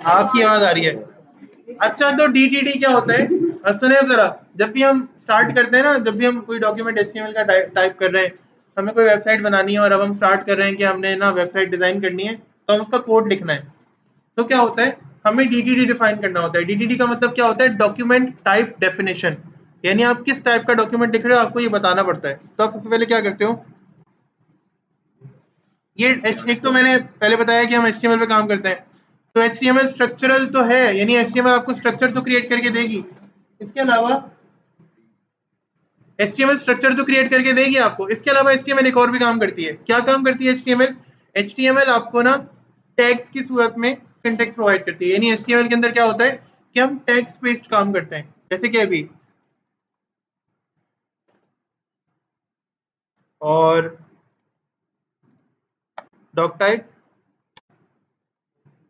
आपकी आवाज आ रही है। अच्छा, तो डीटीडी क्या होता है? सुने अब जरा। जब भी हम स्टार्ट करते हैं ना, जब भी हम कोई डॉक्यूमेंट एचटीएमएल का टाइप कर रहे हैं, हमें कोई वेबसाइट बनानी है और अब हम स्टार्ट कर रहे हैं कि हमने ना वेबसाइट डिजाइन करनी है, तो हम उसका कोड लिखना है। तो क्या होता है, हमें डीटीडी डिफाइन करना होता है। डीटीडी का मतलब क्या होता है? Document type definition. यानी आप किस टाइप का डॉक्यूमेंट लिख रहे हो, आपको ये बताना पड़ता है। तो आप सबसे पहले क्या करते हो, ये एक तो मैंने पहले बताया कि हम एचटीएमएल पे काम करते हैं, तो एचटीएमएल स्ट्रक्चरल तो है, यानी एचटीएमएल आपको स्ट्रक्चर तो क्रिएट करके देगी। इसके अलावा एचटीएमएल स्ट्रक्चर तो क्रिएट करके देगी आपको। इसके अलावा एचटीएमएल एक और भी काम करती है। क्या काम करती है एचटीएमएल? एचटीएमएल आपको ना टैग्स की सूरत में सिंटेक्स प्रोवाइड करती है। यानी एचटीएमएल के अंदर क्या होता है कि हम टैग्स बेस्ड काम करते हैं, जैसे कि अभी और डॉक टाइप।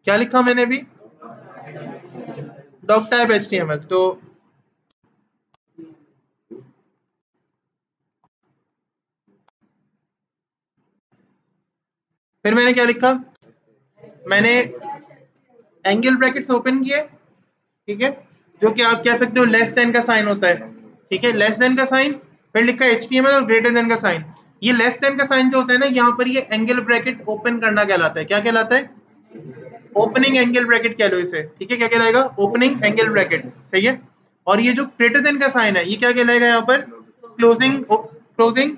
क्या लिखा मैंने अभी? Doctype HTML. तो फिर मैंने क्या लिखा? मैंने एंगल ब्रैकेट्स ओपन किए, ठीक है, जो कि आप कह सकते हो लेस देन का साइन होता है। ठीक है, लेस देन का साइन। फिर लिखा एचटीएमएल और ग्रेटर देन का साइन। ये लेस देन का साइन जो होता है ना, यहाँ पर ये एंगल ब्रैकेट ओपन करना कहलाता है। क्या कहलाता है? ओपनिंग एंगल ब्रैकेट कह लो इसे। ठीक है, क्या कहलाएगा? Opening angle bracket. सही है। और ये जो ग्रेटर देन का साइन है, ये क्या कहलाएगा यहाँ पर? क्लोजिंग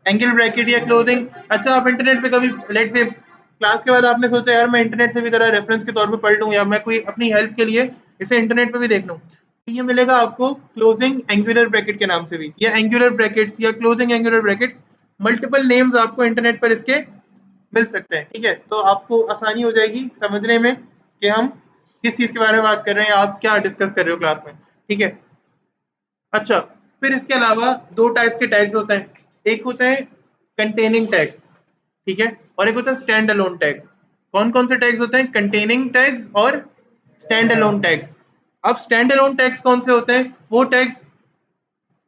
एंगल ब्रैकेट या क्लोजिंग। अच्छा, आप इंटरनेट पे कभी लेट से क्लास के बाद आपने सोचा यार मैं इंटरनेट से भी जरा रेफरेंस के तौर पे पढ़ लूँ, या मैं कोई अपनी हेल्प के लिए इसे इंटरनेट पे भी देख लूँ, तो ये मिलेगा आपको क्लोजिंग एंगुलर ब्रैकेट के नाम से भी, या एंगुलर ब्रैकेट्स या closing angular brackets. Multiple names आपको इंटरनेट पर इसके मिल सकते हैं। ठीक है, तो आपको आसानी हो जाएगी समझने में कि हम किस चीज़ के बारे में बात कर रहे हैं, आप क्या डिस्कस कर रहे हो क्लास में। ठीक है। अच्छा, फिर इसके अलावा दो टाइप्स के टैग्स होते हैं। एक होता है कंटेनिंग टैग, ठीक है, और एक होता है स्टैंड अलोन टैग। कौन कौन से टैग्स होते हैं? कंटेनिंग टैग्स और स्टैंड अलोन टैग्स। अब स्टैंड अलोन टैग्स कौन से होते हैं? वो टैग्स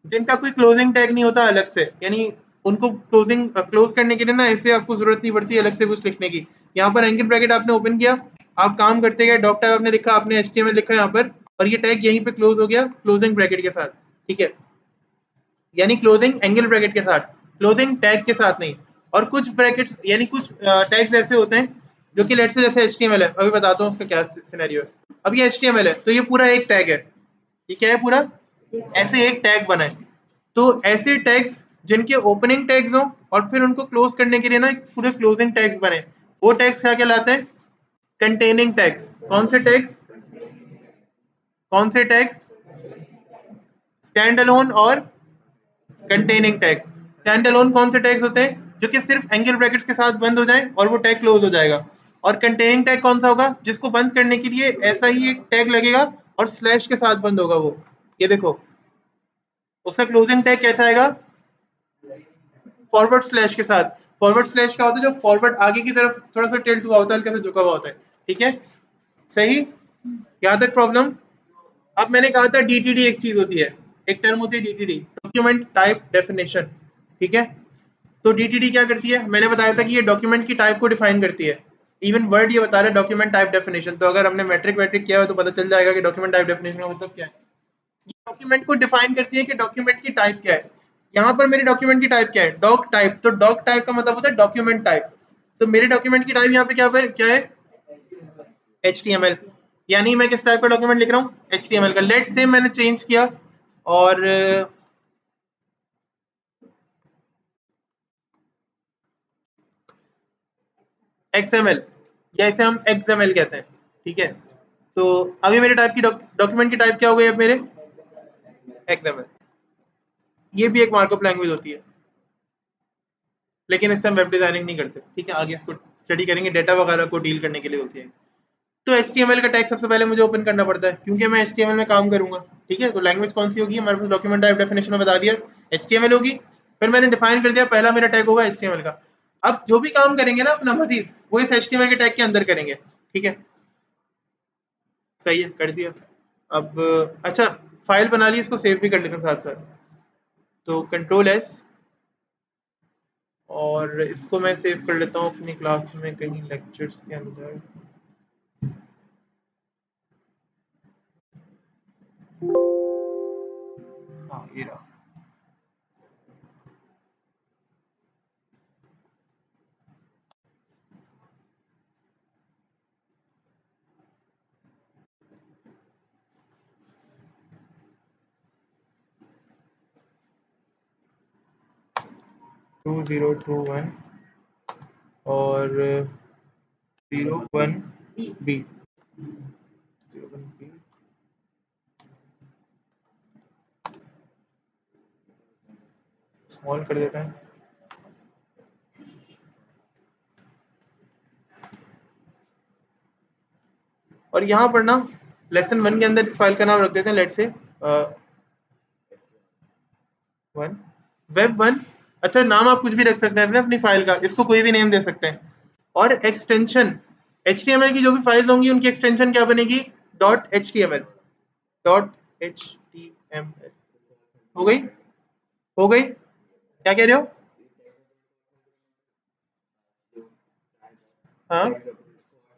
जिनका कोई क्लोजिंग टैग नहीं होता अलग से, यानी उनको क्लोज करने के लिए ना ऐसे आपको जरूरत नहीं पड़ती अलग से कुछ लिखने की। यहाँ पर एंगल ब्रैकेट आपने ओपन किया, आप काम करते गए, डॉक टाइप आपने लिखा, आपने एचटीएमएल लिखा यहाँ पर, और ये टैग यहीं पे क्लोज हो गया क्लोजिंग ब्रैकेट के साथ। ठीक है, यानी क्लोजिंग एंगल ब्रैकेट के साथ, क्लोजिंग टैग के साथ नहीं। और कुछ ब्रैकेट्स यानी कुछ टैग्स ऐसे होते हैं जो कि लेट से, जैसे एचटीएमएल है, अभी बताता हूँ उसका क्या सिनेरियो है। अब ये एचटीएमएल है तो ये पूरा एक टैग है। ये क्या है? पूरा ऐसे एक टैग बना है। तो ऐसे टैग्स जिनके ओपनिंग टैग्स हो और फिर उनको क्लोज करने के लिए ना पूरे क्लोजिंग टैग्स बने, वो टैग्स क्या कहलाते हैं? Containing tags. कौन से टैग्स? कौन से टैग्स? स्टैंड अलोन और कंटेनिंग टैग्स। स्टैंड अलोन कौन से टैग्स होते हैं? जो कि सिर्फ एंगल ब्रैकेट्स के साथ बंद हो जाए और वो टैग क्लोज हो जाएगा। और कंटेनिंग टैग कौन सा होगा? जिसको बंद करने के लिए ऐसा ही एक टैग लगेगा और स्लैश के साथ बंद होगा वो। ये देखो, उसका क्लोजिंग टैग कैसा आएगा? फॉरवर्ड स्लैश के साथ। फॉरवर्ड स्लैश क्या होता है? जो फॉरवर्ड आगे की तरफ थोड़ा सा टिल्ट हुआ होता है, हल्का सा झुका हुआ होता है। ठीक है, सही। यहाँ तक प्रॉब्लम? अब मैंने कहा था डीटीडी एक चीज होती है, एक टर्म होती है डीटीडी, डॉक्यूमेंट टाइप डेफिनेशन। ठीक है, तो डीटीडी क्या करती है? मैंने बताया था कि ये डॉक्यूमेंट की टाइप को डिफाइन करती है। इवन वर्ड ये बता रहा है डॉक्यूमेंट टाइप डेफिनेशन, तो अगर हमने मैट्रिक वैट्रिक किया हो तो पता चल जाएगा कि डॉक्यूमेंट टाइप डेफिनेशन का मतलब क्या है। ये डॉक्यूमेंट को डिफाइन करती है कि डॉक्यूमेंट की टाइप क्या है। यहाँ पर मेरे डॉक्यूमेंट की टाइप क्या है? Doc type. तो डॉक टाइप का मतलब होता है डॉक्यूमेंट टाइप। तो मेरे डॉक्यूमेंट की टाइप यहाँ पे क्या है? HTML। यानी मैं किस टाइप का डॉक्यूमेंट लिख रहा हूँ? HTML का। लेट से मैंने चेंज किया और XML, या इसे हम XML कहते हैं। ठीक है, तो अभी मेरे टाइप की डॉक्यूमेंट की टाइप क्या हो गई? अब मेरे XML। ये भी एक मार्कअप लैंग्वेज होती है, लेकिन इससे हम वेब डिजाइनिंग नहीं करते। ठीक है, आगे इसको स्टडी करेंगे, डेटा वगैरह को डील करने के लिए होती है। तो HTML का टैग सबसे पहले मुझे ओपन करना पड़ता है, क्योंकि मैं HTML में काम करूंगा। ठीक है, तो लैंग्वेज कौन सी होगी? हमारे पास डॉक्यूमेंट टाइप डेफिनेशन में बता दिया HTML होगी। फिर मैंने डिफाइन कर दिया पहला मेरा टैग होगा HTML का। अब जो भी काम करेंगे ना अपना मजीद, वो इस HTML के टैग के अंदर करेंगे। ठीक है, सही है, कर दिया। अब अच्छा, फाइल बना ली, इसको सेव भी कर लेते हैं साथ साथ। तो कंट्रोल S, और इसको मैं सेव कर लेता हूँ अपनी क्लास में कहीं लेक्चर्स के अंदर। हाँ ये रहा। टू जीरो टू वन और 01B, 01B स्मॉल कर देते हैं। और यहाँ पर ना लेसन 1 के अंदर इस फाइल का नाम रख देते हैं, लेट से वन वेब 1। अच्छा, नाम आप कुछ भी रख सकते हैं अपने अपनी फाइल का, इसको कोई भी नेम दे सकते हैं। और एक्सटेंशन HTML की जो भी फाइल्स होंगी उनकी एक्सटेंशन क्या बनेगी, .html, .html। हो गई, हो गई, क्या कह रहे हो? हाँ,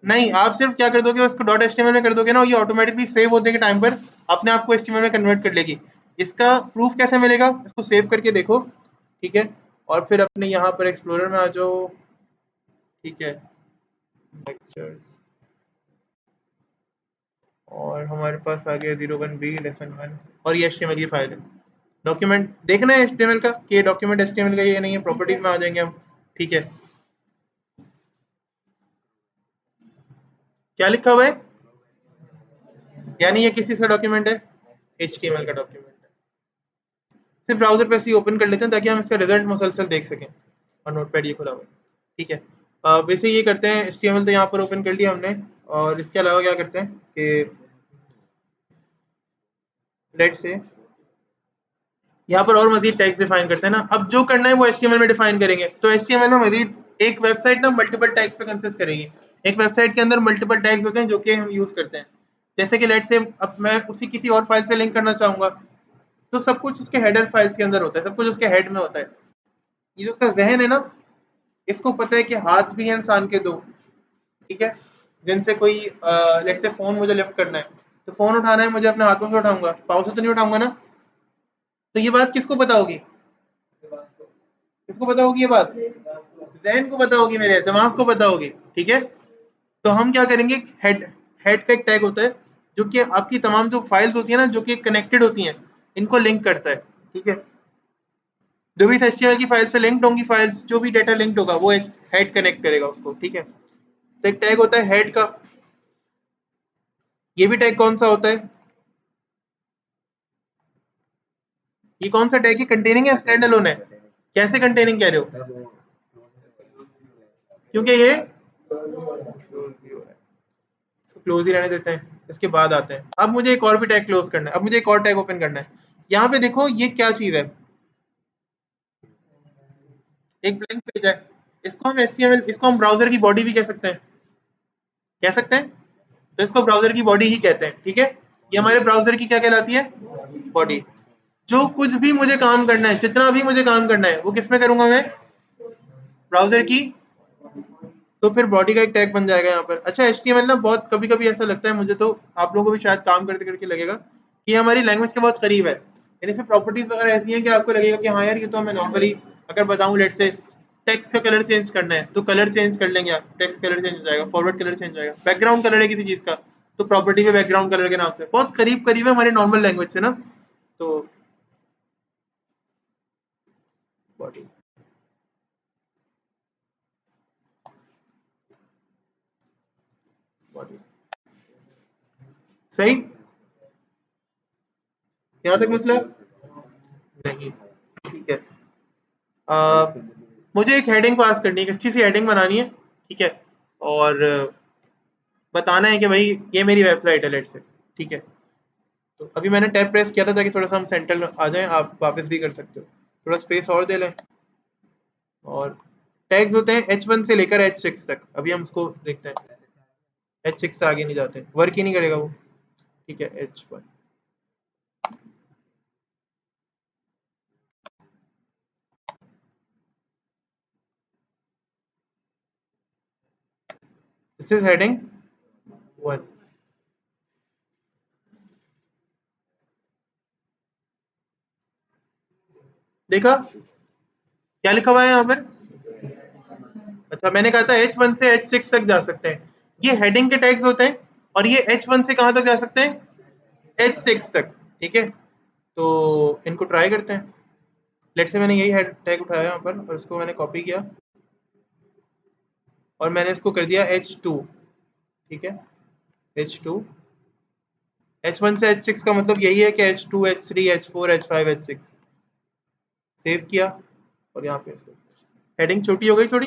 नहीं, आप सिर्फ क्या कर दोगे, उसको .html में कर दोगे ना, ये ऑटोमेटिकली सेव होने के टाइम पर अपने आप को HTML में कन्वर्ट कर लेगी। इसका प्रूफ कैसे मिलेगा, इसको सेव करके देखो, ठीक है, और फिर अपने यहाँ पर एक्सप्लोरर में आ जाओ, ठीक है, लेक्चर्स, और हमारे पास आ गया 01B लेसन 1, और ये HTML की फाइल है। डॉक्यूमेंट देखना है HTML का कि ये डॉक्यूमेंट HTML का ये नहीं है, प्रॉपर्टीज में आ जाएंगे हम, ठीक है। क्या लिखा हुआ है, यानी ये किस चीज का डॉक्यूमेंट है, HTML का डॉक्यूमेंट है। सिर्फ ब्राउजर पे ऐसे ही ओपन कर लेते हैं ताकि हम इसका रिजल्ट मुसलसल देख सकें, और नोटपैड ये खुला हुआ है, ठीक है। वैसे ये करते हैं, HTML तो यहाँ पर ओपन कर लिया हमने, और इसके अलावा क्या करते हैं कि लेट से यहाँ पर और मजीद टैग्स डिफाइन करते हैं ना। अब जो करना है वो HTML में डिफाइन करेंगे, तो HTML में मजीद एक वेबसाइट ना मल्टीपल टैग्स पे कंसिस्ट करेगी। एक वेबसाइट के अंदर मल्टीपल टैग्स होते हैं जो कि हम यूज करते हैं। जैसे कि लेट से अब मैं उसी किसी और फाइल से लिंक करना चाहूंगा, तो सब कुछ उसके हेडर फाइल्स के अंदर होता है, सब कुछ उसके हेड में होता है। ये जो उसका जहन है ना, इसको पता है कि हाथ भी है इंसान के दो, ठीक है, जिनसे कोई लेट से फोन मुझे लिफ्ट करना है, तो फोन उठाना है मुझे अपने हाथों से उठाऊंगा, पाँव से तो नहीं उठाऊंगा ना। तो ये बात किसको पता होगी, किसको पता होगी ये बात, जहन को पता होगी, मेरे दिमाग को पता होगी, ठीक है। तो हम क्या करेंगे, हेड हेड का एक टैग होता है जो कि आपकी तमाम जो फाइल्स होती है ना, जो कि कनेक्टेड होती हैं, इनको लिंक करता है, ठीक है। जो भी HTML की फाइल से लिंक्ड होंगी फाइल्स, जो भी डेटा लिंक्ड होगा वो हेड कनेक्ट करेगा उसको, ठीक है। तो एक टैग होता है हेड का, ये भी टैग कौन सा होता है, ये कौन सा टैग है, कंटेनिंग है, स्टैंड अलोन है? कैसे कंटेनिंग कह रहे हो, क्योंकि ये क्लोज भी हो रहा है, इसको क्लोज ही रहने देते हैं, इसके बाद आते हैं। अब मुझे एक और भी टैग क्लोज करना है, अब मुझे एक और टैग ओपन करना है। यहाँ पे देखो ये क्या चीज है, एक ब्लैंक पेज है, इसको हम HTML, इसको हम ब्राउजर की बॉडी भी कह सकते हैं, कह सकते हैं, तो इसको ब्राउजर की बॉडी ही कहते हैं, ठीक है। ये हमारे ब्राउजर की क्या कहलाती है, बॉडी। जो कुछ भी मुझे काम करना है, जितना भी मुझे काम करना है, वो किस में करूंगा मैं, ब्राउजर की, तो फिर बॉडी का एक टैग बन जाएगा यहाँ पर। अच्छा, HTML ना बहुत कभी कभी ऐसा लगता है मुझे, तो आप लोगों को भी शायद काम करते करके लगेगा कि ये हमारी लैंग्वेज के बहुत करीब है, यानी इसमें प्रॉपर्टीज वगैरह ऐसी हैं कि आपको लगेगा कि हाँ यार ये तो हमें नॉर्मली, अगर बताऊं लेट से टेक्स्ट का कलर चेंज करना है तो कलर चेंज कर लेंगे आप, टेक्स्ट कलर चेंज हो जाएगा, फॉरवर्ड कलर चेंज हो जाएगा, बैकग्राउंड कलर है किसी चीज का, तो प्रॉपर्टी में बैकग्राउंड कलर के नाम से बहुत करीब करीब है हमारी नॉर्मल लैंग्वेज से ना। तो बॉडी, बॉडी सही, यहाँ तक मतलब नहीं, ठीक है। आ, मुझे एक हेडिंग पास करनी है, एक अच्छी सी हेडिंग बनानी है, ठीक है, और बताना है कि भाई ये मेरी वेबसाइट है लेट से, ठीक है। तो अभी मैंने टैब प्रेस किया था ताकि थोड़ा सा हम सेंटर में आ जाएं, आप वापस भी कर सकते हो, थोड़ा स्पेस और दे लें। और टैग्स होते हैं H1 से लेकर H6 तक, अभी हम उसको देखते हैं। H6 से आगे नहीं जाते, वर्क ही नहीं करेगा वो, ठीक है। H1, दिस इज हेडिंग 1, देखा क्या लिखा हुआ है यहाँ पर? अच्छा, मैंने कहा था H1 से H6 तक जा सकते हैं, ये हेडिंग के टैग्स होते हैं, और ये H1 से कहाँ तक जा सकते हैं? H6 तक। ठीक है, तो इनको ट्राई करते हैं। लेट से मैंने यही हेड टैग उठाया यहाँ पर और इसको मैंने कॉपी किया और मैंने इसको कर दिया H2। ठीक है, H2। H1 से H6 का मतलब यही है कि H2, H3, H4, H5, H6। Save किया और यहाँ पे इसको हेडिंग छोटी हो गई थोड़ी।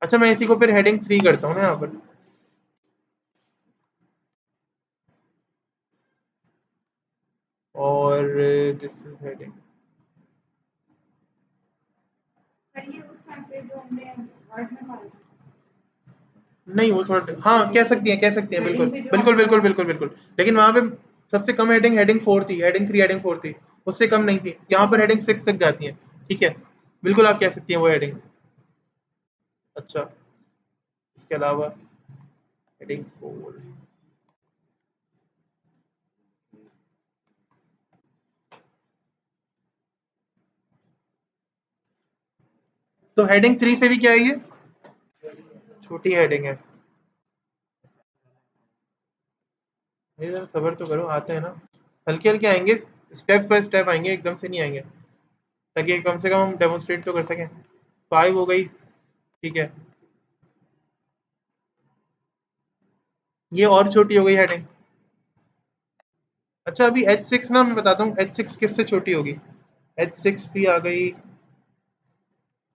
अच्छा, मैं इसी को फिर हेडिंग 3 करता हूँ ना यहाँ पर। और दिस इज हेडिंग। नहीं, वो थोड़ा, हाँ कह सकती है, कह सकती है, बिल्कुल बिल्कुल बिल्कुल बिल्कुल बिल्कुल। लेकिन वहां पे सबसे कम हेडिंग हेडिंग 4 थी, हेडिंग 3, हेडिंग 4 थी, उससे कम नहीं थी। यहाँ पर हेडिंग 6 तक जाती है। ठीक है, बिल्कुल आप कह सकती हैं वो हेडिंग। अच्छा, इसके अलावा हेडिंग 4, तो हेडिंग 3 से भी क्या है, ये छोटी हेडिंग है। मेरे जरा सब्र तो करो, आते हैं ना, हल्के हल्के आएंगे, स्टेप बाय स्टेप आएंगे, एकदम से नहीं आएंगे, ताकि कम से कम हम डेमोन्स्ट्रेट तो कर सकें। 5 हो गई। ठीक है, ये और छोटी हो गई हेडिंग। अच्छा, अभी H6 ना, मैं बताता हूँ H6 किससे छोटी होगी। H6 भी आ गई,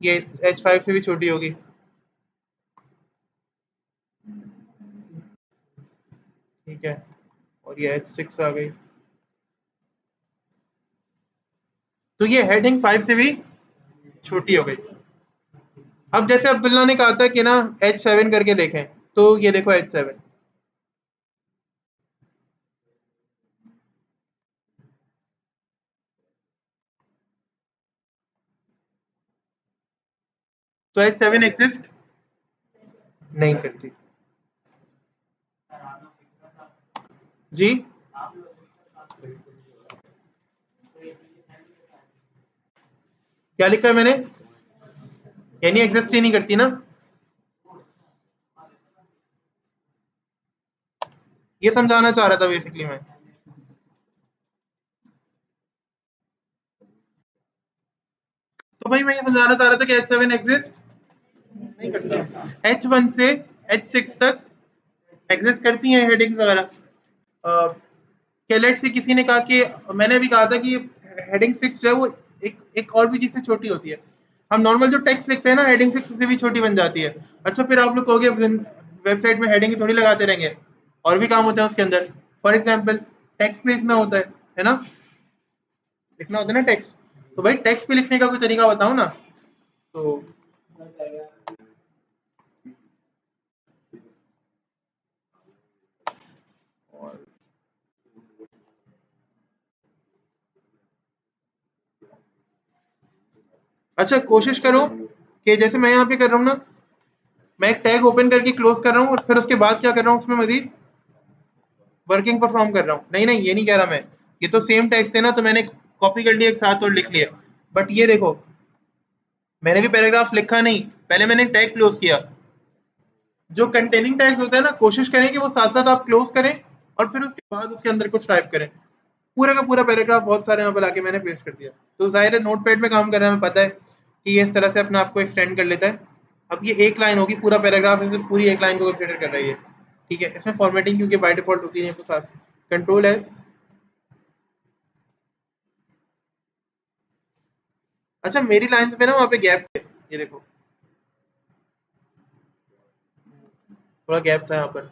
ये H5 से भी छोटी होगी। ठीक है, और ये H6 आ गई, तो ये हेडिंग 5 से भी छोटी हो गई। अब जैसे अब्दुल्ला ने कहा था कि ना H7 करके देखें, तो ये देखो H7, तो H7 एग्जिस्ट नहीं करती। जी, क्या लिखा है मैंने? यानी एग्जिस्ट ही नहीं करती ना, ये समझाना चाह रहा था बेसिकली मैं। तो भाई मैं ये समझाना चाह रहा था कि H7 एग्जिस्ट नहीं करता। H1 से H6 तक एग्जिस्ट करती हैं हेडिंग्स वगैरह। कैलेट से किसी ने कहा कि, मैंने भी कहा था कि हेडिंग 6 जो है वो एक और भी चीज से छोटी होती है। हम नॉर्मल जो टेक्स्ट लिखते हैं ना, हेडिंग 6 से भी छोटी बन जाती है। अच्छा, फिर आप लोग कहोगे वेबसाइट में हेडिंग थोड़ी लगाते रहेंगे, और भी काम होते हैं उसके अंदर। फॉर एग्जाम्पल, टेक्स्ट भी लिखना होता है ना, लिखना होता है ना टेक्स्ट। तो भाई टेक्स्ट भी लिखने का कोई तरीका बताओ ना। तो और, अच्छा कोशिश करो कि जैसे मैं यहाँ पे कर रहा हूँ ना, मैं एक टैग ओपन करके क्लोज कर रहा हूँ और फिर उसके बाद क्या कर रहा हूँ, उसमें मजीद वर्किंग परफॉर्म कर रहा हूँ। नहीं नहीं, ये नहीं कह रहा मैं, ये तो सेम टेक्स्ट है ना, तो मैंने कॉपी कर लिया एक साथ और लिख लिया। बट ये देखो, मैंने भी पैराग्राफ लिखा नहीं, पहले मैंने टैग क्लोज किया। जो कंटेनिंग टैग्स होते हैं ना, कोशिश करें कि वो साथ साथ आप क्लोज करें और फिर उसके बाद उसके अंदर कुछ टाइप करें। पूरा का पूरा पैराग्राफ बहुत सारे यहाँ पर लाके मैंने पेस्ट कर दिया। तो जाहिर है नोट पैड में काम कर रहा है, हमें पता है कि ये इस तरह से अपने आप को एक्सटेंड कर लेता है। अब ये एक लाइन होगी, पूरा पैराग्राफ इसे पूरी एक लाइन को कंसिडर कर रही है। ठीक है, इसमें फॉर्मेटिंग क्योंकि बाय डिफॉल्ट होती नहीं है आपके पास। Control S. अच्छा, मेरी लाइंस पे ना वहाँ पे गैप है, ये देखो, थोड़ा गैप था यहाँ पर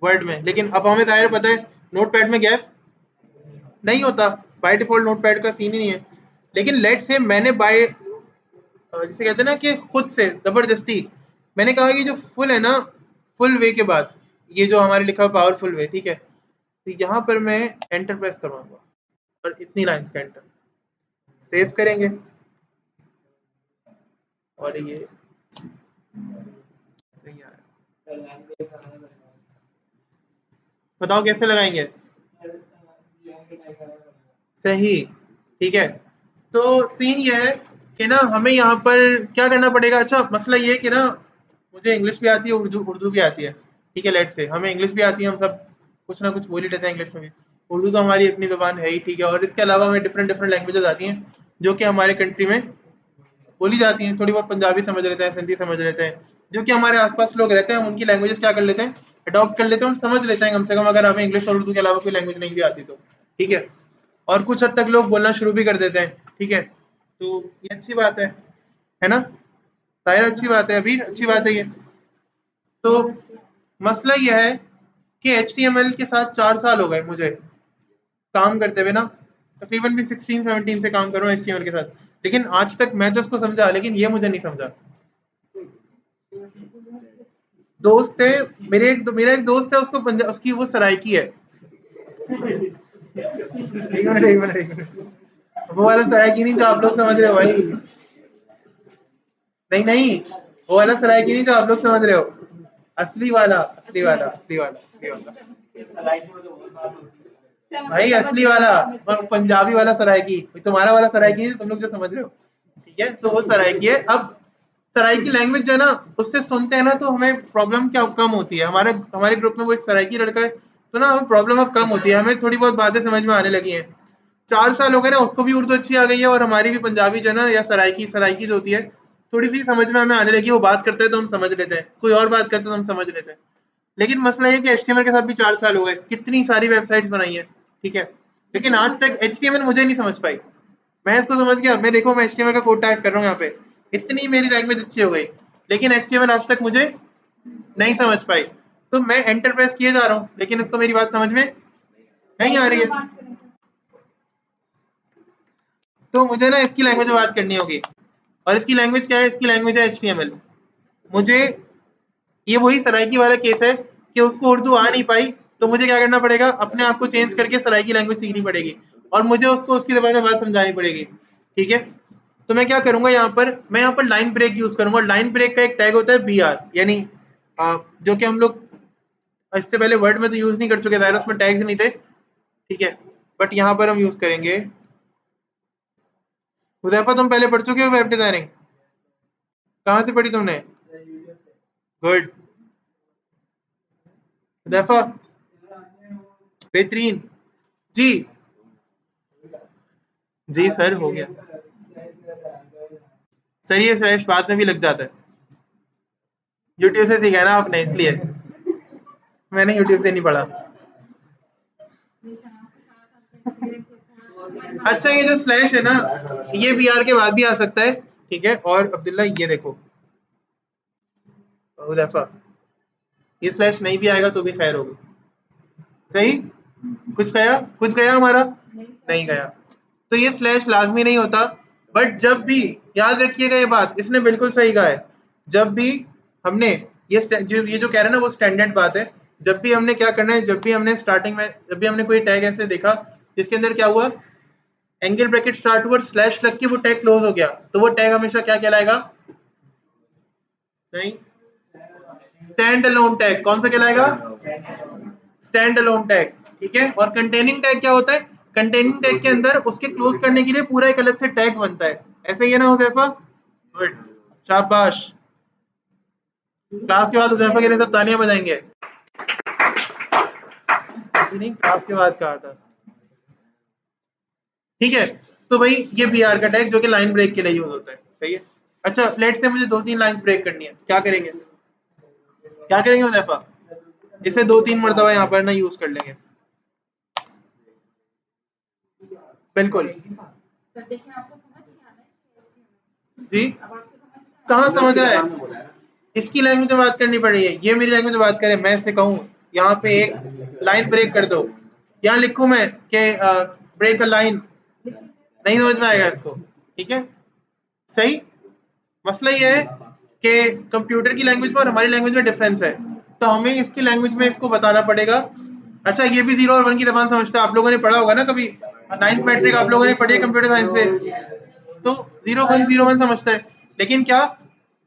वर्ड में, लेकिन अब हमें जाहिर पता है नोट पैड में गैप नहीं होता। बाय डिफॉल्ट नोट पैड का सीन ही नहीं है। लेकिन लेट से मैंने बाय, जिसे कहते हैं ना कि खुद से जबरदस्ती, मैंने कहा कि जो फुल है ना, फुल वे के बाद ये जो हमारे लिखा पावरफुल वे, ठीक है, तो यहाँ पर मैं एंटर प्रेस करवाऊंगा और इतनी लाइंस का एंटर सेव करेंगे। और ये नहीं आया, बताओ कैसे लगाएंगे? सही। ठीक है, तो सीन ये है कि ना हमें यहाँ पर क्या करना पड़ेगा। अच्छा मसला ये है कि ना मुझे इंग्लिश भी आती है, उर्दू उर्दू भी आती है, ठीक है। लेट से हमें इंग्लिश भी आती है, हम सब कुछ ना कुछ बोल ही लेते हैं इंग्लिश में भी। उर्दू तो हमारी अपनी ज़ुबान है ही, ठीक है। और इसके अलावा हमें डिफरेंट डिफरेंट लैंग्वेजेस आती हैं जो कि हमारे कंट्री में बोली जाती हैं। थोड़ी बहुत पंजाबी समझ लेते हैं, सिंधी समझ लेते हैं, जो कि हमारे आसपास लोग रहते हैं, हम उनकी लैंग्वेजेस क्या कर लेते हैं, अडॉप्ट कर लेते हैं और समझ लेते हैं कम से कम, अगर हमें इंग्लिश और उर्दू के अलावा कोई लैंग्वेज नहीं भी आती तो, ठीक है। और कुछ हद तक लोग बोलना शुरू भी कर देते हैं, ठीक है। तो ये अच्छी बात है ना। जाहिर अच्छी बात है, अभी अच्छी बात है ये। तो मसला ये है कि HTML के साथ 4 साल हो गए मुझे काम करते हुए ना, तकरीबन भी 16-17 से काम कर रहा हूँ HTML के साथ। लेकिन आज तक मैं तो उसको समझा, लेकिन ये मुझे नहीं समझा। दोस्त थे मेरा एक दोस्त है, उसको उसकी वो सराइकी है। एक मिनट, वो वाला सराइकी नहीं जो आप लोग समझ रहे हो भाई। नहीं नहीं, वो वाला सराइकी नहीं जो आप लोग समझ रहे हो। असली वाला, असली वाला, असली वाला, असली वाला भाई, असली वाला। पंजाबी वाला सराइकी, तुम्हारा वाला सराइकी नहीं, तुम लोग जो समझ रहे हो, ठीक है। तो वो सराइकी है। अब सराइकी लैंग्वेज जो है ना, उससे सुनते हैं ना तो हमें प्रॉब्लम क्या कम होती है। हमारे ग्रुप में वो एक सराइकी लड़का है, तो ना हमें प्रॉब्लम अब कम होती है, हमें थोड़ी बहुत बातें समझ में आने लगी हैं। 4 साल हो गए ना, उसको भी उर्दू अच्छी आ गई है और हमारी भी पंजाबी जो है ना, या सराइकी सराइकी जो होती है थोड़ी सी समझ में हमें आने लगी है। वो बात करते हैं तो हम समझ लेते हैं, कोई और बात करते हैं तो हम समझ लेते हैं। लेकिन मसला ये कि HTML के साथ भी 4 साल हो गए, कितनी सारी वेबसाइट्स बनाई है, ठीक है। लेकिन आज तक HTML मुझे नहीं समझ पाई। मैं इसको समझ गया, मैं देखो मैं HTML का कोड टाइप कर रहा हूँ यहाँ पे, इतनी मेरी लैंग्वेज अच्छी हो गई, लेकिन HTML आज तक मुझे नहीं समझ पाई। तो मैं एंटर प्रेस किए जा रहा हूँ, लेकिन इसको मेरी बात समझ में नहीं आ रही है। तो मुझे ना इसकी लैंग्वेज में बात करनी होगी, और इसकी लैंग्वेज क्या है, इसकी लैंग्वेज है HTML। मुझे ये वही सराइकी वाला केस है कि उसको उर्दू आ नहीं पाई, तो मुझे क्या करना पड़ेगा, अपने आप को चेंज करके सराइकी लैंग्वेज सीखनी पड़ेगी, और मुझे उसको उसकी ज़बान में बात समझानी पड़ेगी, ठीक है। तो मैं क्या करूंगा यहाँ पर, मैं यहाँ पर लाइन ब्रेक यूज करूंगा। लाइन ब्रेक का एक टैग होता है BR, यानी जो कि हम लोग इससे पहले वर्ड में तो यूज नहीं कर चुके, ज़ाहिर है उसमें टैग्स नहीं थे, ठीक है। बट यहाँ पर हम यूज करेंगे। हुदैफा तुम पहले पढ़ चुके हो वेब डिजाइनिंग, कहाँ से पढ़ी तुमने? गुड हुदैफा, बेहतरीन जी। जी सर, हो गया सर। ये स्लैश बाद में भी लग जाता है, यूट्यूब से सीखा है ना आपने, इसलिए। मैंने यूट्यूब से नहीं पढ़ा। अच्छा ये जो स्लैश है ना, ये BR के बाद भी आ सकता है, ठीक है। और अब्दुल्ला ये देखो हुदैफा, ये स्लैश नहीं भी आएगा तो भी खैर होगी, सही। कुछ गया हमारा, नहीं गया। तो ये स्लैश लाजमी नहीं होता, बट जब भी, याद रखिएगा ये बात, इसने बिल्कुल सही कहा है। जब भी हमने ये जो कह रहे हैं ना, वो स्टैंडर्ड बात है। जब भी हमने क्या करना है, जब भी हमने स्टार्टिंग में, जब भी हमने कोई टैग ऐसे देखा जिसके अंदर क्या हुआ, एंगल ब्रैकेट स्टार्ट हुआ, स्लैश लग के वो टैग क्लोज हो गया, तो वो टैग हमेशा क्या कहलाएगा, नहीं, स्टैंड अलोन टैग। कौन सा कहलाएगा? स्टैंड अलोन टैग, ठीक है। और कंटेनिंग टैग क्या होता है? कंटेनिंग टैग के अंदर उसके क्लोज करने के लिए पूरा एक अलग से टैग बनता है, ऐसे ही है ना हुजैफा? गुड, शाबाश। क्लास के बाद हुजैफा के लिए सब तालियां बजाएंगे। नहीं, क्लास के बाद कहा था, ठीक है। तो भाई ये BR का टैग जो कि लाइन ब्रेक के लिए यूज होता है, सही है। अच्छा लेट से मुझे 2-3 लाइंस ब्रेक करनी है, क्या करेंगे, क्या करेंगे हुजैफा? इसे 2-3 मरतबा यहाँ पर ना यूज कर लेंगे, बिल्कुल जी। कहाँ समझ रहा है? इसकी लैंग्वेज में बात करनी पड़ रही है, ये मेरी लैंग्वेज में बात करे, मैं इससे कहूँ यहाँ पे एक लाइन ब्रेक कर दो, यहाँ लिखूँ मैं कि ब्रेक अ लाइन, नहीं समझ में आएगा इसको, ठीक है, सही। मसला ये है कि कंप्यूटर की लैंग्वेज में और हमारी लैंग्वेज में डिफरेंस है, तो हमें इसकी लैंग्वेज में इसको बताना पड़ेगा। अच्छा ये भी 0 और 1 की जबान समझता है, आप लोगों ने पढ़ा होगा ना कभी, 9th मैट्रिक आप लोगों ने पढ़ी है कंप्यूटर साइंस से, तो 0-1 समझता है। लेकिन क्या,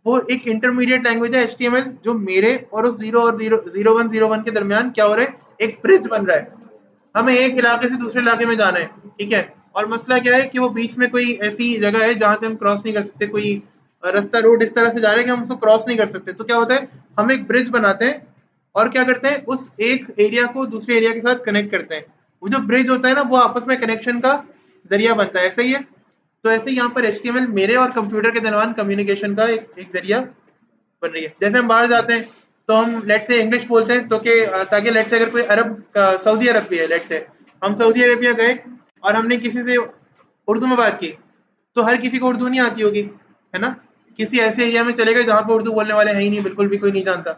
वो एक इंटरमीडिएट लैंग्वेज है HTML, जो मेरे और उस 0 और 0 0-1 के दरमियान क्या हो रहा है, एक ब्रिज बन रहा है। हमें एक इलाके से दूसरे इलाके में जाना है, ठीक है। और मसला क्या है कि वो बीच में कोई ऐसी जगह है जहां से हम क्रॉस नहीं कर सकते, कोई रास्ता रोड इस तरह से जा रहे हैं कि हम उसको क्रॉस नहीं कर सकते। तो क्या होता है, हम एक ब्रिज बनाते हैं और क्या करते हैं, उस एक एरिया को दूसरे एरिया के साथ कनेक्ट करते हैं। वो जो ब्रिज होता है ना, वो आपस में कनेक्शन का जरिया बनता है, ऐसा ही है। तो ऐसे ही यहाँ पर HTML मेरे और कंप्यूटर के दरमियान कम्युनिकेशन का एक जरिया बन रही है। जैसे हम बाहर जाते हैं तो हम लेट से इंग्लिश बोलते हैं, तो कि ताकि लेट से अगर कोई सऊदी अरब भी है, लेट से हम सऊदी अरेबिया गए और हमने किसी से उर्दू में बात की, तो हर किसी को उर्दू नहीं आती होगी, है ना। किसी ऐसे एरिया में चले गए जहाँ पे उर्दू बोलने वाले हैं ही नहीं, बिल्कुल भी कोई नहीं जानता,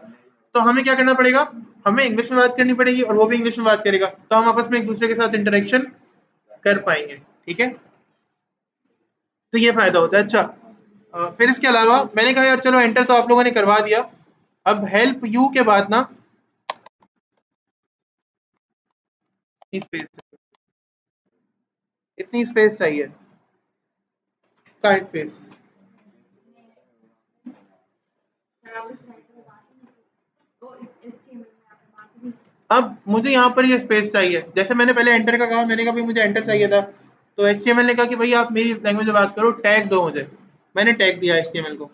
तो हमें क्या करना पड़ेगा, हमें इंग्लिश में बात करनी पड़ेगी और वो भी इंग्लिश में बात करेगा, तो हम आपस में एक दूसरे के साथ इंटरेक्शन कर पाएंगे। ठीक है, तो ये फायदा होता है। अच्छा, फिर इसके अलावा मैंने कहा यार चलो एंटर तो आप लोगों ने करवा दिया, अब हेल्प यू के बाद ना स्पेस, इतनी स्पेस चाहिए, का स्पेस। अब मुझे यहाँ पर ये स्पेस चाहिए, जैसे मैंने पहले एंटर का कहा, मैंने कहा भाई मुझे एंटर चाहिए था, तो HTML ने कहा कि भाई आप मेरी लैंग्वेज में बात करो, टैग दो मुझे। मैंने टैग दिया HTML को।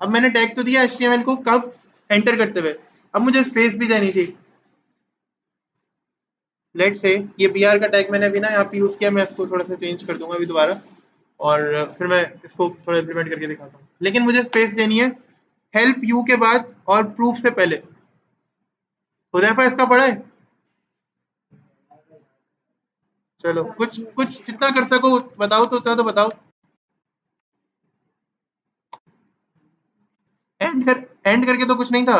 अब मैंने टैग तो दिया HTML को, कब, एंटर करते हुए। अब मुझे स्पेस भी देनी थी। लेट से ये BR का टैग मैंने अभी ना यहाँ पे यूज किया, मैं इसको थोड़ा सा चेंज कर दूंगा अभी दोबारा, और फिर मैं इसको थोड़ा इम्प्लीमेंट करके दिखाता हूँ। लेकिन मुझे स्पेस देनी है हेल्प यू के बाद और प्रूफ से पहले। हुदैफा इसका पढ़ा है? चलो कुछ कुछ जितना कर सको बताओ, तो उतना तो बताओ। एंड करके तो कुछ नहीं था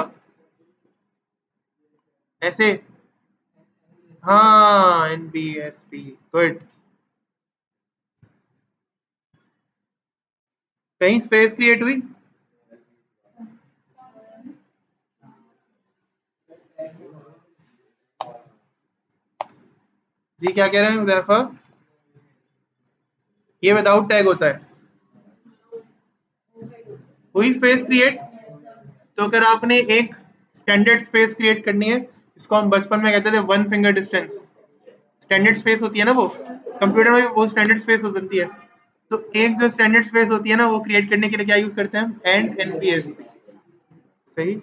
ऐसे। हाँ, NBSP, गुड। कहीं स्पेस क्रिएट हुई? जी क्या कह रहे हैं हुदैफा? ये विदाउट टैग होता है। हुई स्पेस क्रिएट? तो अगर आपने एक स्टैंडर्ड स्पेस क्रिएट करनी है, इसको हम बचपन में कहते थे one finger distance, standard space होती है ना, वो कंप्यूटर में वो स्टैंडर्ड स्पेस हो बनती है। तो एक जो स्टैंडर्ड स्पेस होती है ना, वो क्रिएट करने के लिए क्या यूज करते हैं हम, एंड NBSP। सही।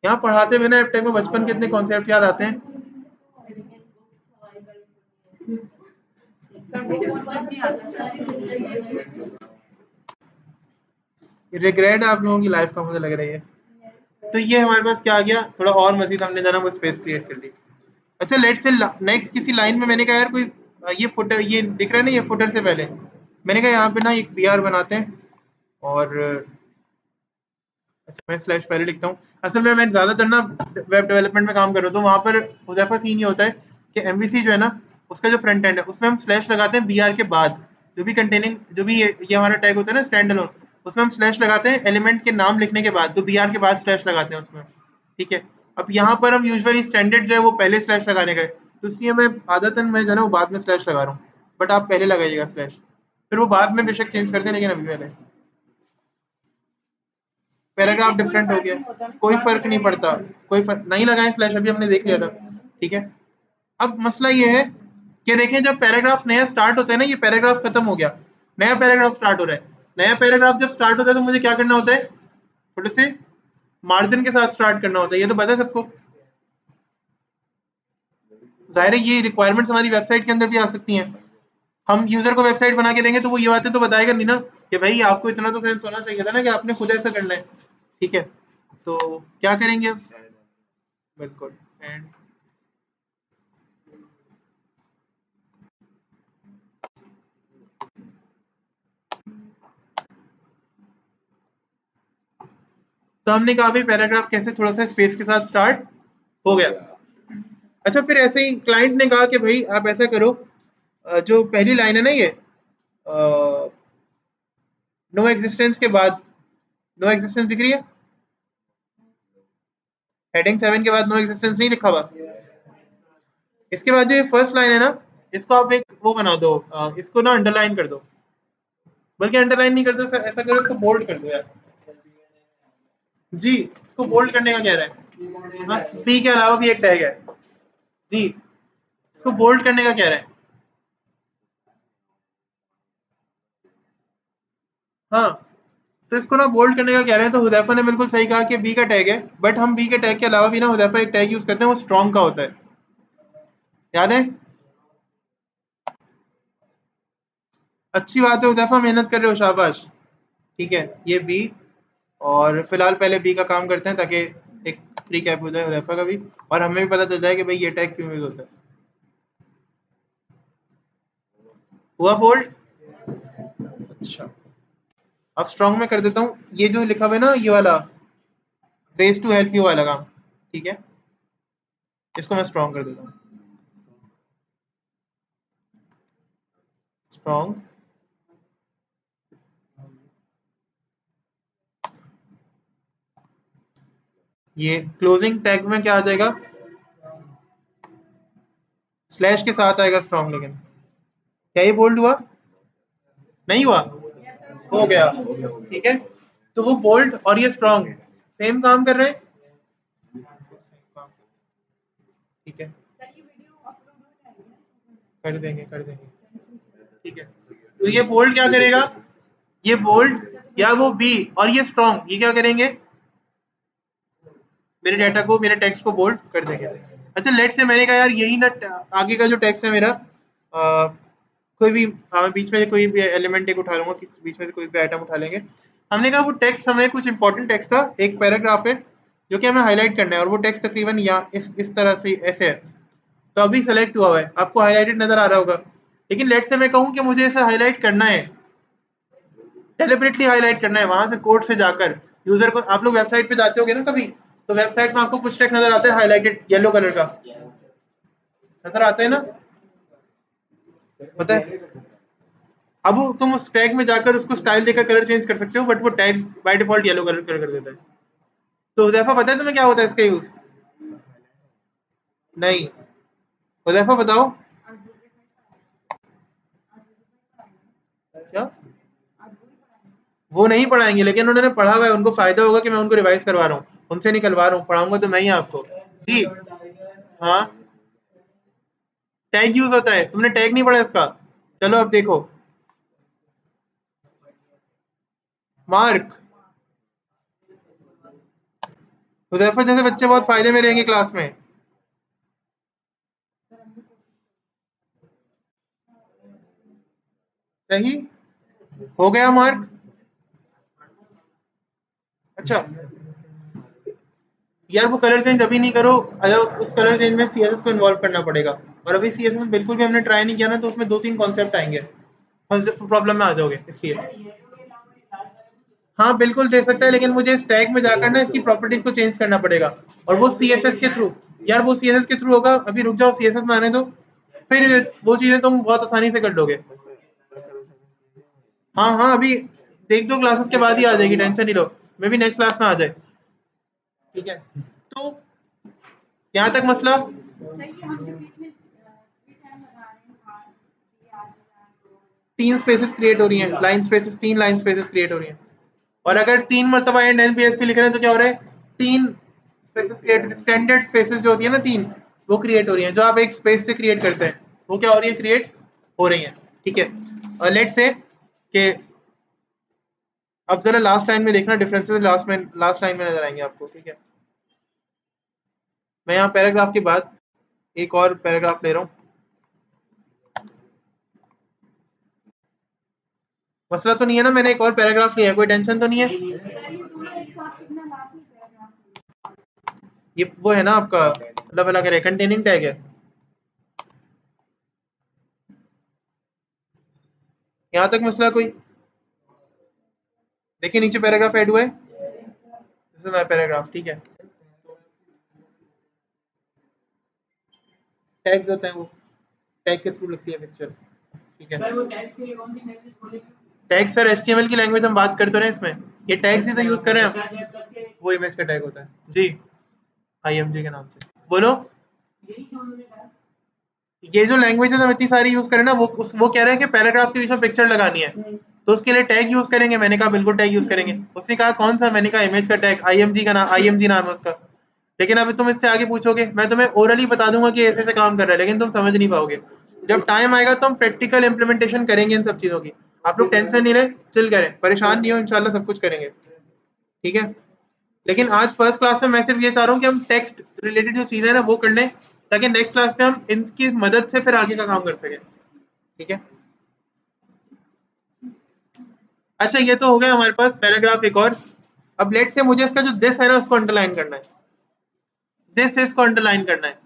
यहाँ पढ़ाते हुए ना टाइम में बचपन के इतने कॉन्सेप्ट याद आते हैं। रिग्रेट आप लोगों की लाइफ का मुझे लग रही है। तो ये हमारे पास क्या आ गया, थोड़ा और मजीद हमने जाना वो स्पेस क्रिएट कर ली। अच्छा, लेट से नेक्स्ट किसी लाइन में मैंने कहा यार कोई ये फुटर, ये दिख रहा है ना, ये फुटर से पहले मैंने कहा यहाँ पे ना एक BR बनाते हैं, और अच्छा मैं स्लैश पहले लिखता हूँ। असल में मैं ज़्यादातर ना वेब डेवलपमेंट में काम कर रहा हूँ, तो वहाँ पर हुज़ैफा सीन ये होता है कि MVC जो है ना, उसका जो फ्रंट एंड है उसमें हम स्लैश लगाते हैं BR के बाद, जो भी कंटेनिंग, जो भी ये हमारा टैग होता है ना स्टैंड अलोन, उसमें हम स्लैश लगाते हैं एलिमेंट के नाम लिखने के बाद, तो BR के बाद स्लैश लगाते हैं उसमें। ठीक है। अब यहाँ पर हम यूजुअली स्टैंडर्ड जो है वो पहले स्लैश लगाने गए, तो इसलिए मैं आदतन मैं जो है ना वो बाद में स्लैश लगा रहा हूँ, बट आप पहले लगाइएगा स्लैश, फिर वो बाद में बेशक चेंज करते हैं, लेकिन अभी पहले। पैराग्राफ डिफरेंट हो गया, कोई फर्क नहीं पड़ता, कोई फर्क नहीं लगाए स्लैश, अभी हमने देख लिया था। ठीक है। अब मसला ये है कि देखें जब पैराग्राफ नया स्टार्ट होता है ना, ये पैराग्राफ खत्म हो गया, नया पैराग्राफ स्टार्ट हो रहा है। नया पैराग्राफ जब स्टार्ट होता है तो मुझे क्या करना होता है, थोड़े से मार्जिन के साथ स्टार्ट करना होता है, ये तो पता है सबको। जाहिर है ये रिक्वायरमेंट्स हमारी वेबसाइट के अंदर भी आ सकती हैं। हम यूजर को वेबसाइट बना के देंगे तो वो ये बातें तो बताएगा नहीं ना, कि भाई आपको इतना तो सेंस होना चाहिए था ना कि आपने खुद ऐसा करना है। ठीक है, तो क्या करेंगे अब? बिल्कुल। एंड तो हमने कहा भाई पैराग्राफ कैसे थोड़ा सा स्पेस के साथ स्टार्ट हो गया। अच्छा, फिर ऐसे ही क्लाइंट ने कहा कि भाई आप ऐसा करो, जो पहली लाइन है ना ये, नो एग्जिस्टेंस के बाद, नो एग्जिस्टेंस दिख रही है, हेडिंग 7 के बाद नो एग्जिस्टेंस नहीं लिखा हुआ, इसके बाद जो ये फर्स्ट लाइन है ना, इसको आप एक वो बना दो, इसको ना अंडरलाइन कर दो, बल्कि अंडरलाइन नहीं कर दो, ऐसा करो इसको बोल्ड कर दो यार। जी, इसको बोल्ड करने का कह रहा है। हाँ, पी के अलावा भी एक टैग है। जी, इसको बोल्ड करने का कह रहे हैं। हाँ, तो इसको ना बोल्ड करने का कह रहे हैं। तो हुदैफा ने बिल्कुल सही कहा कि बी का टैग है, बट हम बी के टैग के अलावा भी ना हुदैफा एक टैग यूज करते हैं, वो स्ट्रॉन्ग का होता है, याद है? अच्छी बात है हुदैफा, मेहनत कर रहे हो, शाबाश। ठीक है, ये बी, और फिलहाल पहले बी का काम करते हैं ताकि एक फ्री कैप हो जाए हुदैफा का भी, और हमें भी पता चल जाए कि भाई ये टैग क्यों यूज होता है। हुआ बोल्ड? अच्छा, अब स्ट्रॉन्ग में कर देता हूँ। ये जो लिखा हुआ है ना, ये वाला वेज टू हेल्प यू वाला काम, ठीक है, इसको मैं स्ट्रॉन्ग कर देता हूँ। स्ट्रॉन्ग, ये क्लोजिंग टैग में क्या आ जाएगा? स्लैश के साथ आएगा स्ट्रॉन्ग। लेकिन क्या ये बोल्ड हुआ? नहीं हुआ? हो गया, ठीक है। तो वो बोल्ड और ये स्ट्रॉन्ग सेम काम कर रहे हैं, ठीक है, कर देंगे कर देंगे, ठीक है। तो ये बोल्ड क्या करेगा? ये बोल्ड या वो बी, और ये स्ट्रॉन्ग, ये क्या करेंगे? मेरे डाटा को, मेरे टेक्स्ट को बोल्ड कर देंगे। अच्छा, लेट से मैंने कहा यार यही ना आगे का जो टेक्स्ट है मेरा, कोई भी बीच में से कोई भी एलिमेंट एक उठा लूंगा, किस बीच में से कोई भी आइटम उठा लेंगे। हमने कहा वो टेक्स्ट, हमें कुछ इंपॉर्टेंट टेक्स्ट था, एक पैराग्राफ है जो कि हमें हाईलाइट करना है, और वो टेक्स्ट तकरीबन यहाँ इस तरह से ऐसे है। तो अभी सेलेक्ट हुआ है, आपको हाईलाइटेड नजर आ रहा होगा। लेकिन लेट से मैं कहूँ कि मुझे ऐसा हाईलाइट करना है, डेलिबरेटली हाईलाइट करना है, वहां से कोड से जाकर यूजर को, आप लोग वेबसाइट पे जाते होगे ना कभी, तो वेबसाइट में आपको कुछ टेक्स्ट नजर आता है हाईलाइटेड येलो कलर का, नजर आता है ना, पता है? अब तुम उस टैग में जाकर उसको स्टाइल देकर कलर चेंज कर सकते हो, बट वो tag by default yellow colour कर देता है। तो हुदैफा पता है तुम्हें क्या होता है इसका यूज? नहीं, हुदैफा बताओ क्या। वो नहीं पढ़ाएंगे, लेकिन उन्होंने पढ़ा हुआ है, उनको फायदा होगा कि मैं उनको रिवाइज करवा रहा हूँ, उनसे निकलवा रहा हूँ, पढ़ाऊंगा तो मैं ही आपको। जी हाँ, टैग यूज होता है, तुमने टैग नहीं पढ़ा इसका? चलो अब देखो, मार्क, हुदैफा जैसे बच्चे बहुत फायदे में रहेंगे क्लास में। सही, हो गया मार्क। अच्छा यार, वो कलर चेंज अभी नहीं करो, अगर उस कलर चेंज में सीएसएस को इन्वॉल्व करना पड़ेगा, और अभी सीएसएस बिल्कुल भी हमने ट्राई नहीं किया ना, तो उसमें 2-3 कॉन्सेप्ट आएंगे, फर्स्ट प्रॉब्लम में आ जाओगे इसलिए। हाँ बिल्कुल दे सकता है, लेकिन मुझे इस टैग में जाकर ना इसकी प्रॉपर्टीज को चेंज करना पड़ेगा, और वो सीएसएस के थ्रू। यार वो सीएसएस के थ्रू होगा, अभी रुक जाओ, सीएसएस में आने दो, फिर वो चीजें तुम बहुत आसानी से कर लोगे। हाँ हाँ, अभी देख दो, क्लासेस के बाद ही आ जाएगी, टेंशन नहीं लो, मे भी नेक्स्ट क्लास में आ जाए, ठीक है। तो यहाँ तक मसला। तीन स्पेसेस क्रिएट हो रही हैं, line spaces, 3 line spaces create हो रही हैं, और अगर 3 मरतबा एंड एन पी लिख रहे हैं तो क्या हो रहा है? 3 स्पेसेस क्रिएट, स्टैंडर्ड स्पेसेस जो होती है ना 3, वो क्रिएट हो रही हैं, जो आप एक स्पेस से क्रिएट करते हैं, वो क्या हो रही है? क्रिएट हो रही हैं, ठीक है। और लेट से कि अब जरा लास्ट लाइन में देखना, डिफरेंसेस लास्ट लाइन में नजर आएंगे आपको, ठीक है। मैं यहाँ पैराग्राफ के बाद एक और पैराग्राफ ले रहा हूँ। मसला तो नहीं है ना, मैंने एक और पैराग्राफ लिया है, कोई टेंशन तो नहीं है? ये वो है ना आपका, अल्लाह भला करे, कंटेनिंग टैग है। यहाँ तक मसला कोई? देखिए नीचे पैराग्राफ ऐड हुआ है, दिस इज माय पैराग्राफ, ठीक है। टैग्स होते हैं, वो टैग के थ्रू लगती है पिक्चर, ठीक है। टैग सर एचटीएमएल की लैंग्वेज हम बात कर तो रहे हैं इसमें, ये टैग्स ही तो यूज कर रहे हैं हम, वो इमेज का टैग होता है जी, आईएमजी के नाम से। बोलो, ये जो लैंग्वेजेस हम इतनी सारी यूज करें ना, वो कह रहे हैं कि पैराग्राफ के बीच में पिक्चर लगानी है, तो उसके लिए टैग यूज करेंगे। मैंने कहा बिल्कुल टैग यूज करेंगे। उसने कहा कौन सा? मैंने कहा इमेज का टैग, आईएमजी का नाम, आईएमजी नाम है उसका। लेकिन अभी तुम इससे आगे पूछोगे, मैं तुम्हें ओरली बता दूंगा कि ऐसे ऐसे काम कर रहा है, लेकिन तुम समझ नहीं पाओगे। जब टाइम आएगा तो हम प्रैक्टिकल इंप्लीमेंटेशन करेंगे इन सब चीज़ों की। आप लोग टेंशन नहीं ले, चिल करें, परेशान नहीं हो, इंशाल्लाह सब कुछ करेंगे, ठीक है। लेकिन आज फर्स्ट क्लास में मैं सिर्फ ये चाह रहा हूँ कि हम टेक्स्ट रिलेटेड जो चीज़ें हैं ना वो कर लें, ताकि नेक्स्ट क्लास में हम इनकी मदद से फिर आगे का काम कर सकें, ठीक है। अच्छा, ये तो हो गया हमारे पास पैराग्राफ एक और। अब लेट से मुझे इसका जो दिस है ना उसको अंडरलाइन करना है, दिस इसको अंडरलाइन करना है।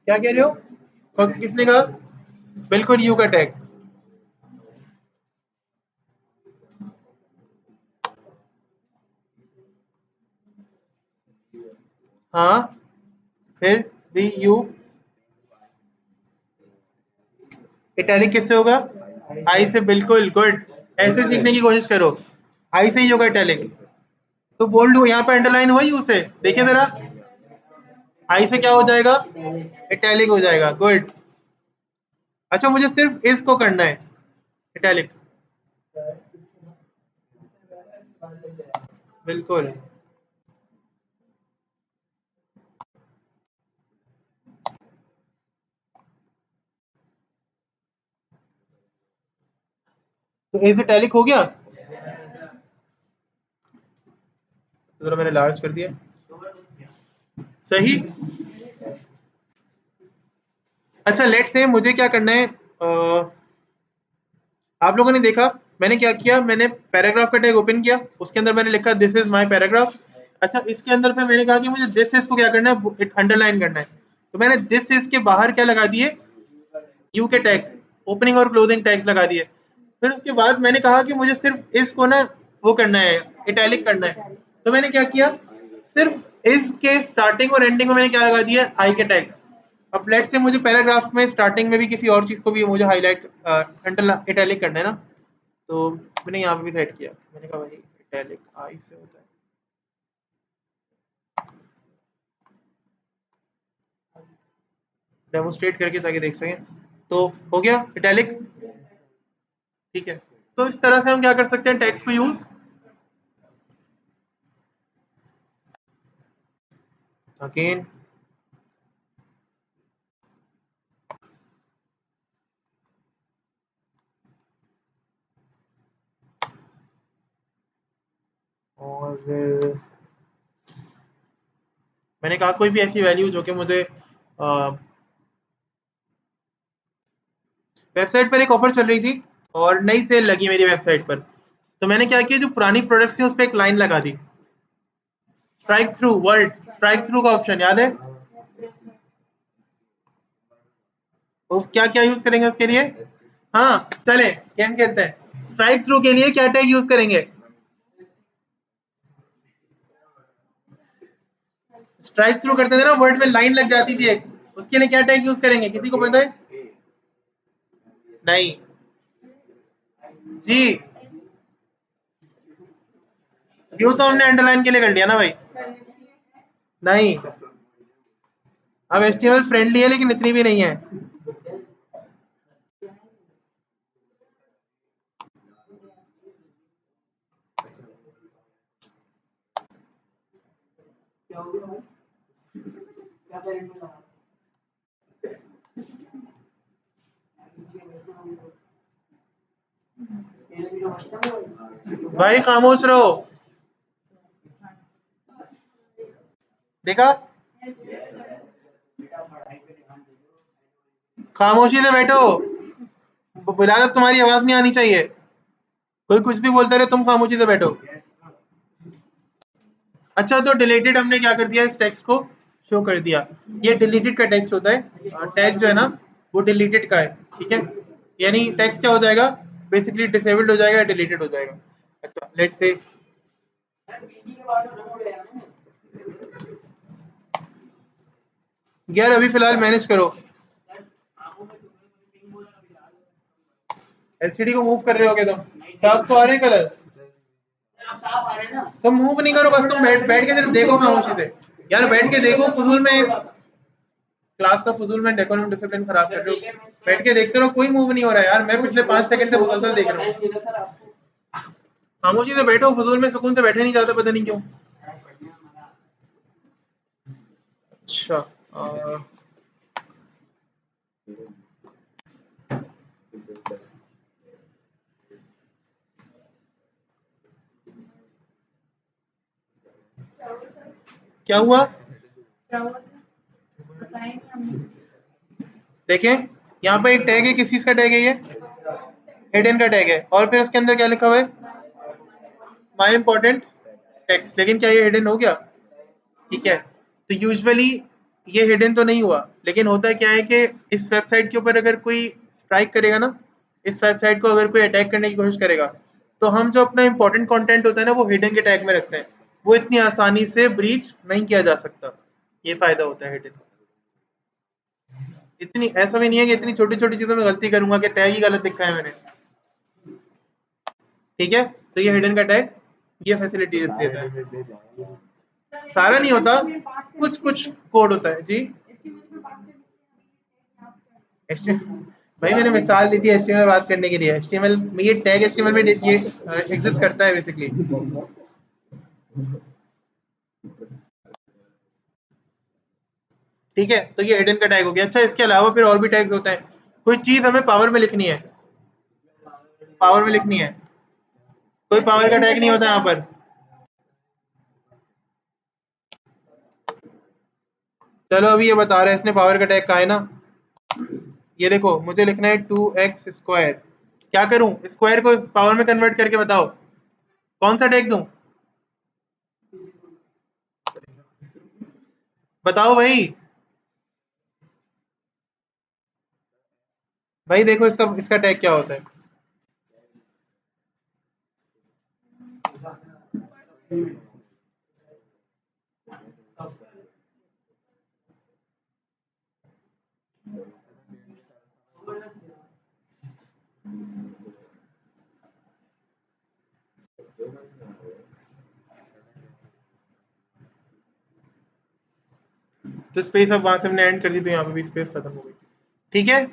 क्या कह रहे हो? किसने कहा? बिल्कुल यू का टैग। हाँ, फिर वी यू इटैलिक किससे होगा? आई से, बिल्कुल गुड। ऐसे सीखने की कोशिश करो, आई से ही होगा इटैलिक। तो बोल्ड यहाँ पे अंडरलाइन हुआ यू से, देखिए जरा, आई से क्या हो जाएगा? इटैलिक हो जाएगा, गुड। अच्छा, मुझे सिर्फ इसको करना है इटैलिक, बिल्कुल। तो इज इटैलिक हो गया, तो जरा मैंने लार्ज कर दिया, सही। अच्छा, लेट से मुझे क्या करना है, आप लोगों ने देखा मैंने क्या किया, मैंने पैराग्राफ का टैग ओपन किया, उसके अंदर मैंने लिखा दिस इज माय पैराग्राफ। अच्छा, इसके अंदर पे मैंने कहा कि मुझे दिस इज को क्या करना है, अंडरलाइन करना है। तो मैंने दिस इज के बाहर क्या लगा दिए, यू के टैग्स, ओपनिंग और क्लोजिंग टैग्स लगा दिए। फिर उसके बाद मैंने कहा कि मुझे सिर्फ इस को ना वो करना है, इटैलिक करना है। तो मैंने क्या किया, सिर्फ इस के स्टार्टिंग और एंडिंग में मैंने क्या लगा दिया, आई के टैग्स। अब लेट से मुझे पैराग्राफ में स्टार्टिंग में भी किसी और चीज को भी मुझे हाईलाइट अंडर इटैलिक करना है ना, तो मैंने यहाँ पे भी सेट किया, मैंने कहा भाई इटैलिक आई से होता है। डेमोस्ट्रेट करके ताकि देख सकें, तो हो गया इटैलिक, ठीक है। तो इस तरह से हम क्या कर सकते हैं, टेक्स्ट को यूज। अगेन और मैंने कहा कोई भी ऐसी वैल्यू जो कि मुझे वेबसाइट पर एक ऑफर चल रही थी और नई सेल लगी मेरी वेबसाइट पर, तो मैंने क्या किया, जो पुरानी प्रोडक्ट्स थी उस पर एक लाइन लगा दी, strike through word, strike through का ऑप्शन याद है? तो क्या क्या यूज करेंगे उसके लिए? हाँ, चले गेम खेलते हैं। स्ट्राइक थ्रू के लिए क्या टैग यूज करेंगे? स्ट्राइक थ्रू करते थे ना, वर्ड में लाइन लग जाती थी एक, उसके लिए क्या टैग यूज करेंगे, किसी को पता है? नहीं जी, यू तो हमने अंडरलाइन के लिए कर लिया ना भाई। नहीं, अब एचटीएमएल फ्रेंडली है लेकिन इतनी भी नहीं है। भाई खामोश रहो, देखा, खामोशी से बैठो, बिलाल अब तुम्हारी आवाज नहीं आनी चाहिए, कोई कुछ भी बोलता रहे, तुम खामोशी से बैठो। अच्छा, तो डिलीटेड हमने क्या कर दिया, इस टेक्स्ट को शो कर दिया, ये डिलीटेड का टेक्स्ट होता है, टैग जो है ना वो डिलीटेड का है, ठीक है। यानी टेक्स्ट क्या हो जाएगा, बेसिकली डिसेबल्ड हो जाएगा, डिलीटेड हो जाएगा। अच्छा, लेट्स से यार अभी फिलहाल मैनेज करो, एलसीडी को मूव कर रहे होगे तुम, साफ तो आ रहे कलर, तुम मूव नहीं करो, बस तुम बैठ बैठ के सिर्फ देखो खामोशी से। यार बैठ के देखो, फजूल में क्लास का फजूल में डेकोरम डिसिप्लिन खराब कर रहे हो, बैठ के देखते रहो, कोई मूव नहीं हो रहा है यार, मैं पिछले 5 सेकंड से मुसलसल देख रहा हूँ। खामोशी से बैठो, फजूल में सुकून से बैठे नहीं जाते, पता नहीं क्यों। अच्छा क्या हुआ? देखें, यहाँ पर एक टैग है, किस चीज का टैग है ये? हिडन का टैग है, और फिर उसके अंदर क्या लिखा हुआ है? माई इंपॉर्टेंट टेक्स्ट। लेकिन क्या ये हिडन हो गया? ठीक है, तो यूजुअली ये हिडन तो नहीं हुआ, लेकिन होता क्या है कि इस वेबसाइट के ऊपर अगर कोई स्ट्राइक करेगा ना, इस वेबसाइट को अगर कोई अटैक करने की कोशिश करेगा, तो हम जो अपना इंपॉर्टेंट कंटेंट होता है ना, वो हिडन के टैग में रखते हैं, वो इतनी आसानी से ब्रीच नहीं किया जा सकता। ये फायदा होता है हिडन का। इतनी ऐसा भी नहीं है कि इतनी छोटी छोटी चीजों में गलती करूंगा कि टैग ही गलत लिखा है मैंने। ठीक है, तो ये हिडन का टैग ये फैसिलिटी देता है। सारा नहीं होता, कुछ कुछ कोड होता है जी। भाई मैंने मिसाल दी थी एचटीएमएल बात करने के लिए। एचटीएमएल में ये टैग एचटीएमएल में ये एग्जिस्ट करता है बेसिकली। ठीक है, तो ये हिडन का टैग हो गया। अच्छा, इसके अलावा फिर और भी टैग्स होते हैं। कोई चीज हमें पावर में लिखनी है, पावर में लिखनी है, कोई पावर का टैग नहीं होता यहाँ पर। चलो अभी ये बता रहा है इसने पावर का टैग का है ना। ये देखो, मुझे लिखना है 2x² क्या करूं? स्क्वायर को पावर में कन्वर्ट करके बताओ, कौन सा टैग दूं? बताओ भाई। भाई देखो, इसका इसका टैग क्या होता है? तो स्पेस अब वहां से हमने एंड कर दी, तो यहाँ पे भी स्पेस खत्म हो गई। ठीक है,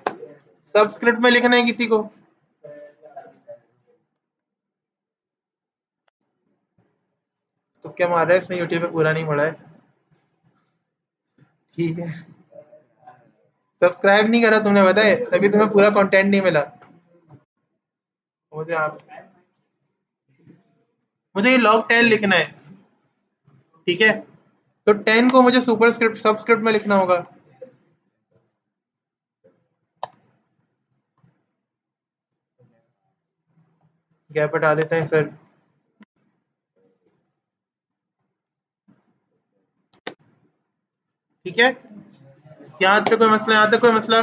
सबस्क्रिप्ट में लिखना है किसी को? तो क्या मार रहा है इसने? यूट्यूब पे पूरा नहीं पड़ा है। ठीक है, सब्सक्राइब नहीं करा तुमने, पता है, तभी तुम्हें पूरा कंटेंट नहीं मिला। मुझे आप मुझे ये लॉग 10 लिखना है। ठीक है, तो 10 को मुझे सुपरस्क्रिप्ट सबस्क्रिप्ट में लिखना होगा। गैप हटा देते हैं सर। ठीक है, यहाँ पे कोई मसला? यहाँ तक कोई मसला?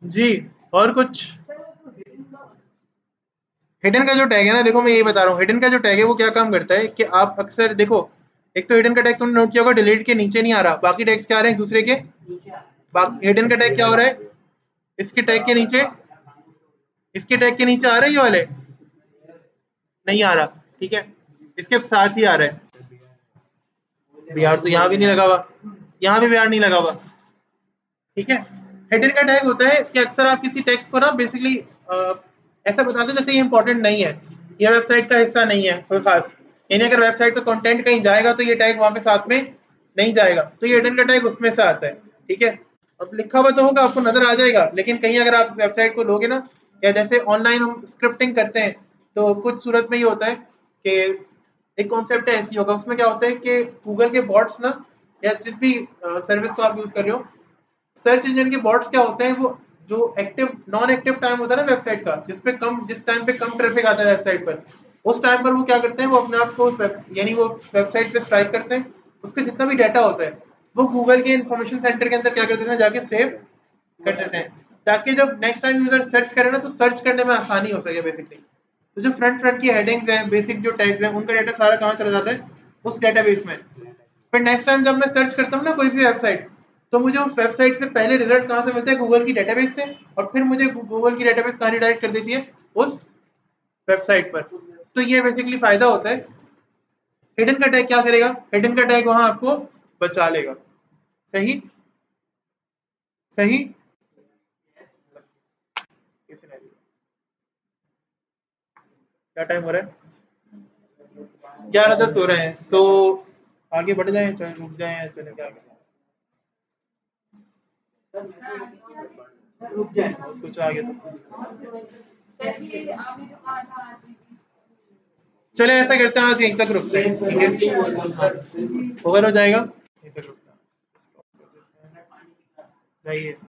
जी, और कुछ? हिडन का जो टैग है ना, देखो मैं यही बता रहा हूँ, हिडन का जो टैग है वो क्या काम करता है कि आप अक्सर देखो, एक तो हिडन का टैग तुमने नोट किया होगा, डिलीट के नीचे नहीं आ रहा, बाकी टैग्स क्या आ रहे हैं एक दूसरे के। बाकी हिडन का टैग क्या हो रहा है? इसके टैग के नीचे, इसके टैग के नीचे आ रहा है, ये वाले नहीं आ रहा। ठीक है, इसके साथ ही आ रहा है। बिहार तो यहाँ भी नहीं लगा हुआ, यहाँ भी बिहार नहीं लगा हुआ। ठीक है, हेडर का टैग होता है कि अक्सर आप किसी टेक्स्ट को ना बेसिकली ऐसा बता दो जैसे ये इंपॉर्टेंट नहीं है, ये वेबसाइट का हिस्सा नहीं है कोई खास। यानी अगर वेबसाइट का कंटेंट कहीं जाएगा तो ये टैग वहां पे साथ में नहीं जाएगा, तो ये हिडन का टैग उसमें से आता है। ठीक है, अब लिखा हुआ तो होगा, आपको नजर आ जाएगा, लेकिन कहीं अगर आप वेबसाइट को लोगे ना, या जैसे ऑनलाइन हम स्क्रिप्टिंग करते हैं, तो कुछ सूरत में ये होता है कि एक कॉन्सेप्ट है ऐसी होगा, उसमें क्या होता है कि गूगल के बॉट्स ना, या जिस भी सर्विस को आप यूज कर रहे हो, सर्च इंजन के बॉट्स क्या होते हैं, वो जो एक्टिव नॉन एक्टिव टाइम होता है ना वेबसाइट का, जिस टाइम पे कम ट्रैफिक आता है वेबसाइट पर, उस टाइम पर वो क्या करते हैं, वो अपने आप को यानी वो वेबसाइट पे स्ट्राइक करते हैं, उसका जितना भी डाटा होता है वो गूगल के इंफॉर्मेशन सेंटर के अंदर क्या कर देते हैं, जाके सेव कर देते हैं, ताकि जब नेक्स्ट टाइम यूजर सर्च करे ना, तो सर्च करने में आसानी हो सके बेसिकली। तो जो फ्रंट फ्रंट की हेडिंग्स हैं, बेसिक जो टैग्स हैं, उनका डाटा सारा कहाँ चला जाता है? उस डेटाबेस में। फिर नेक्स्ट टाइम जब मैं सर्च करता हूँ ना कोई भी वेबसाइट, तो मुझे उस वेबसाइट से पहले रिजल्ट कहाँ से मिलता है? गूगल की डेटाबेस से, और फिर मुझे गूगल की डेटाबेस कहाँ रिडायरेक्ट कर देती है? उस वेबसाइट पर। तो ये बेसिकली फायदा होता है। हिडन का टैग क्या करेगा? हिडन का टैग वहां आपको बचा लेगा। सही? सही? क्या टाइम हो रहा है? 11:10 हो रहे हैं, तो आगे बढ़ जाएं, चले रुक जाएं या चले क्या करें? रुक जाएं, कुछ आगे तो चले ऐसा करते हैं, आज यहीं तक रुकते हैं, ठीक है? ओवर हो जाएगा, यहीं तक रुकते हैं, जाइए।